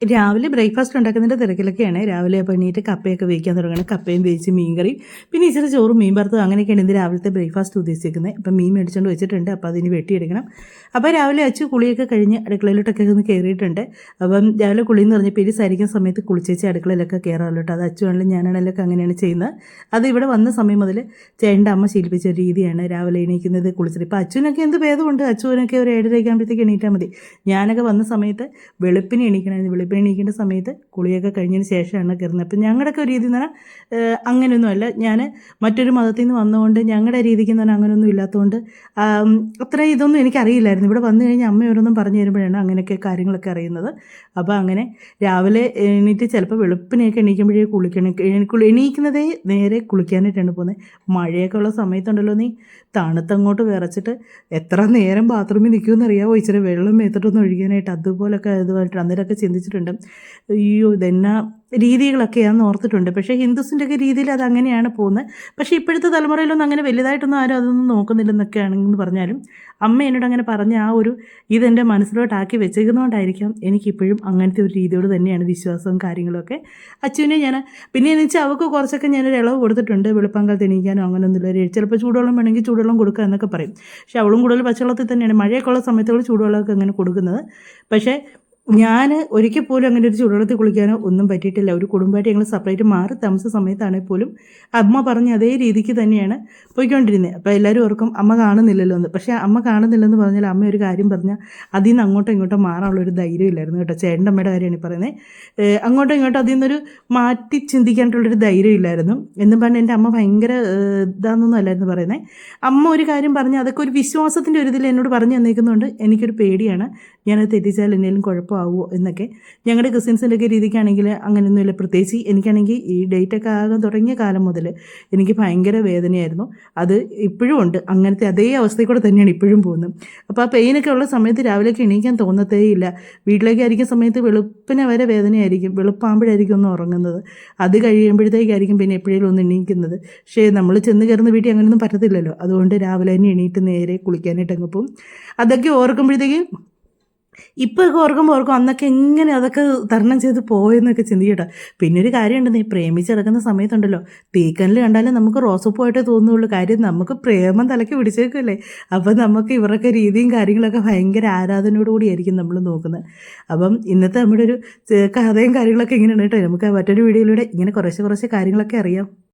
രാവിലെ ബ്രേക്ക്ഫാസ്റ്റ് ഉണ്ടാക്കുന്നതിൻ്റെ തിരക്കിലൊക്കെയാണ്. രാവിലെ അപ്പോൾ എണീറ്റ് കപ്പയൊക്കെ വേവിക്കാൻ തുടങ്ങണം. കപ്പയും വേവിച്ച് മീൻകറി, പിന്നെ ഇച്ചിരി ചോറും മീൻ വറുത്തതും അങ്ങനെയൊക്കെയാണ് ഇന്ന് രാവിലത്തെ ബ്രേക്ക്ഫാസ്റ്റ് ഉദ്ദേശിക്കുന്നത്. അപ്പം മീൻ മേടിച്ചുകൊണ്ട് വെച്ചിട്ടുണ്ട്. അപ്പോൾ അതിന് വെട്ടിയെടുക്കണം. അപ്പോൾ രാവിലെ അച്ചു കുളിയൊക്കെ കഴിഞ്ഞ് അടുക്കളയിലോട്ടൊക്കെ ഒന്ന് കയറിയിട്ടുണ്ട്. അപ്പം രാവിലെ കുളിയെന്ന് പറഞ്ഞാൽ പെരിസായിരിക്കുന്ന സമയത്ത് കുളിച്ചേച്ച് അടുക്കളയിലൊക്കെ കയറാമല്ലോ കേട്ടോ. അത് അച്ചു ആണെങ്കിലും ഞാനാണെങ്കിലും അങ്ങനെയാണ് ചെയ്യുന്നത്. അത് ഇവിടെ വന്ന സമയം മുതൽ ചേട്ടൻ്റെ അമ്മ ശീലിപ്പിച്ച ഒരു രീതിയാണ് രാവിലെ എണീക്കുന്നത് കുളിച്ചിട്ട്. ഇപ്പോൾ അച്ചുവിനൊക്കെ എന്ത് ഭേദമുണ്ട്, അച്ചുവിനൊക്കെ ഒരു 7:30 ആകുമ്പോഴത്തേക്ക് എണീറ്റാൽ മതി. ഞാനൊക്കെ വന്ന സമയത്ത് വെളുപ്പിന് എണീക്കണമായിരുന്നു. വെളുപ്പിന് എണീക്കേണ്ട സമയത്ത് കുളിയൊക്കെ കഴിഞ്ഞതിന് ശേഷമാണ് കയറുന്നത്. അപ്പം ഞങ്ങളുടെയൊക്കെ ഒരു രീതി എന്ന് പറഞ്ഞാൽ അങ്ങനെയൊന്നുമല്ല. ഞാൻ മറ്റൊരു മതത്തിൽ നിന്ന് വന്നതുകൊണ്ട് ഞങ്ങളുടെ രീതിക്ക് എന്ന് പറഞ്ഞാൽ അങ്ങനെയൊന്നും ഇല്ലാത്തതുകൊണ്ട് അത്ര ഇതൊന്നും എനിക്കറിയില്ലായിരുന്നു. ഇവിടെ വന്നു കഴിഞ്ഞാൽ അമ്മ ഓരോന്നും പറഞ്ഞു തരുമ്പോഴാണ് അങ്ങനെയൊക്കെ കാര്യങ്ങളൊക്കെ അറിയുന്നത്. അപ്പോൾ അങ്ങനെ രാവിലെ എണീറ്റ് ചിലപ്പോൾ വെളുപ്പിനെയൊക്കെ എണീക്കുമ്പോഴേ എണീക്കുന്നതേ നേരെ കുളിക്കാനായിട്ടാണ് പോകുന്നത്. മഴയൊക്കെ ഉള്ള സമയത്തുണ്ടല്ലോ, നീ തണുത്തങ്ങോട്ട് വിറച്ചിട്ട് എത്ര നേരം ബാത്റൂമിൽ നിൽക്കുമെന്ന് അറിയാമോ, ഇച്ചിരി വെള്ളം മേത്തിട്ടൊന്ന് ഒഴിക്കാനായിട്ട്. അതുപോലൊക്കെ ഇതുമായിട്ട് അന്നേരമൊക്കെ ചിന്തിച്ചിട്ടുണ്ട്. അയ്യോ ഇതെന്നാ രീതികളൊക്കെയാണെന്ന് ഓർത്തിട്ടുണ്ട്. പക്ഷേ ഹിന്ദുസിൻ്റെയൊക്കെ രീതിയിൽ അത് അങ്ങനെയാണ് പോകുന്നത്. പക്ഷേ ഇപ്പോഴത്തെ തലമുറയിലൊന്നും അങ്ങനെ വലുതായിട്ടൊന്നും ആരും അതൊന്നും നോക്കുന്നില്ലെന്നൊക്കെ ആണെന്ന് പറഞ്ഞാലും അമ്മ എന്നോട് അങ്ങനെ പറഞ്ഞ ആ ഒരു ഇതെൻ്റെ മനസ്സിലോട്ടാക്കി വെച്ചേക്കുന്നതുകൊണ്ടായിരിക്കാം എനിക്കിപ്പോഴും അങ്ങനത്തെ ഒരു രീതിയോട് തന്നെയാണ് വിശ്വാസവും കാര്യങ്ങളൊക്കെ. അച്ചുവിനെ ഞാൻ പിന്നെ എന്ന് വെച്ചാൽ അവൾക്ക് കുറച്ചൊക്കെ ഞാനൊരു ഇളവ് കൊടുത്തിട്ടുണ്ട്. വെളുപ്പാങ്കാലത്ത് എണീക്കാനോ അങ്ങനെയൊന്നുമില്ല. ചിലപ്പോൾ ചൂടുവെള്ളം വേണമെങ്കിൽ ചൂടുവെള്ളം കൊടുക്കുക എന്നൊക്കെ പറയും. പക്ഷേ അവളും കൂടുതൽ പച്ചവെള്ളത്തിൽ തന്നെയാണ്, മഴയൊക്കെ ഉള്ള സമയത്തുള്ള ചൂടുവെള്ളമൊക്കെ അങ്ങനെ കൊടുക്കുന്നത്. പക്ഷേ ഞാൻ ഒരിക്കൽ പോലും അങ്ങനെ ഒരു ചൂടുവെള്ളത്തിൽ കുളിക്കാനോ ഒന്നും പറ്റിയിട്ടില്ല. ഒരു കുടുംബമായിട്ട് ഞങ്ങൾ സെപ്പറേറ്റ് മാറി താമസ സമയത്താണെങ്കിൽ പോലും അമ്മ പറഞ്ഞ അതേ രീതിക്ക് തന്നെയാണ് പോയിക്കൊണ്ടിരുന്നത്. അപ്പോൾ എല്ലാവരും ഓർക്കും അമ്മ കാണുന്നില്ലല്ലോ എന്ന്. പക്ഷേ അമ്മ കാണുന്നില്ലെന്ന് പറഞ്ഞാൽ അമ്മ ഒരു കാര്യം പറഞ്ഞാൽ അതിൽ നിന്ന് അങ്ങോട്ടും ഇങ്ങോട്ടും മാറാനുള്ളൊരു ധൈര്യം ഇല്ലായിരുന്നു കേട്ടോ. ചേട്ടൻ്റെ അമ്മയുടെ കാര്യമാണ് ഈ പറയുന്നത്. അങ്ങോട്ടും ഇങ്ങോട്ടും അതിൽ നിന്നൊരു മാറ്റി ചിന്തിക്കാനായിട്ടുള്ളൊരു ധൈര്യം ഇല്ലായിരുന്നു. എന്നും പറഞ്ഞാൽ എൻ്റെ അമ്മ ഭയങ്കര ഇതാണെന്നൊന്നും അല്ലായിരുന്നു പറയുന്നത്. അമ്മ ഒരു കാര്യം പറഞ്ഞാൽ അതൊക്കെ ഒരു വിശ്വാസത്തിൻ്റെ ഒരു ഇതിൽ എന്നോട് പറഞ്ഞു തന്നേക്കുന്നതുകൊണ്ട് എനിക്കൊരു പേടിയാണ്, ഞാനത് തെറ്റിച്ചാൽ എന്തെങ്കിലും കുഴപ്പമാവുമോ എന്നൊക്കെ. ഞങ്ങളുടെ കസിൻസിൻ്റെയൊക്കെ രീതിക്കാണെങ്കിൽ അങ്ങനെയൊന്നുമില്ല. പ്രത്യേകിച്ച് എനിക്കാണെങ്കിൽ ഈ ഡേറ്റൊക്കെ ആകാൻ തുടങ്ങിയ കാലം മുതൽ എനിക്ക് ഭയങ്കര വേദനയായിരുന്നു. അത് ഇപ്പോഴും ഉണ്ട്. അങ്ങനത്തെ അതേ അവസ്ഥയിൽ കൂടെ തന്നെയാണ് ഇപ്പോഴും പോകുന്നത്. അപ്പോൾ ആ പെയിനൊക്കെ ഉള്ള സമയത്ത് രാവിലേക്ക് എണീക്കാൻ തോന്നത്തേയില്ല. വീട്ടിലേക്ക് ആയിരിക്കുന്ന സമയത്ത് വെളുപ്പിനെ വരെ വേദനയായിരിക്കും. വെളുപ്പാകുമ്പോഴായിരിക്കും ഒന്ന് ഉറങ്ങുന്നത്. അത് കഴിയുമ്പോഴത്തേക്കായിരിക്കും പിന്നെ എപ്പോഴേലും ഒന്ന് എണീക്കുന്നത്. പക്ഷേ നമ്മൾ ചെന്ന് കയറുന്ന വീട്ടിൽ അങ്ങനെയൊന്നും പറ്റത്തില്ലല്ലോ. അതുകൊണ്ട് രാവിലെ തന്നെ എണീറ്റ് നേരെ കുളിക്കാനായിട്ട് അങ്ങ് പോകും. അതൊക്കെ ഓർക്കുമ്പോഴത്തേക്ക് ഇപ്പോഴൊക്കെ ഓർക്കും അന്നൊക്കെ എങ്ങനെ അതൊക്കെ തരണം ചെയ്ത് പോയെന്നൊക്കെ ചിന്തിക്കട്ടോ. പിന്നെ ഒരു കാര്യമുണ്ട്, നീ പ്രേമിച്ച് കിടക്കുന്ന സമയത്തുണ്ടല്ലോ, തീക്കനൽ കണ്ടാലും നമുക്ക് റോസപ്പൂവായിട്ടേ തോന്നുള്ളൂ. കാര്യം നമുക്ക് പ്രേമം തലയ്ക്ക് പിടിച്ചേക്കല്ലേ. അപ്പം നമുക്ക് ഇവരൊക്കെ രീതിയും കാര്യങ്ങളൊക്കെ ഭയങ്കര ആരാധനയോടുകൂടിയായിരിക്കും നമ്മൾ നോക്കുന്നത്. അപ്പം ഇന്നത്തെ നമ്മുടെ ഒരു കഥയും കാര്യങ്ങളൊക്കെ ഇങ്ങനെയാണ് കേട്ടോ. നമുക്ക് മറ്റൊരു വീഡിയോയിലൂടെ ഇങ്ങനെ കുറച്ച് കാര്യങ്ങളൊക്കെ അറിയാം.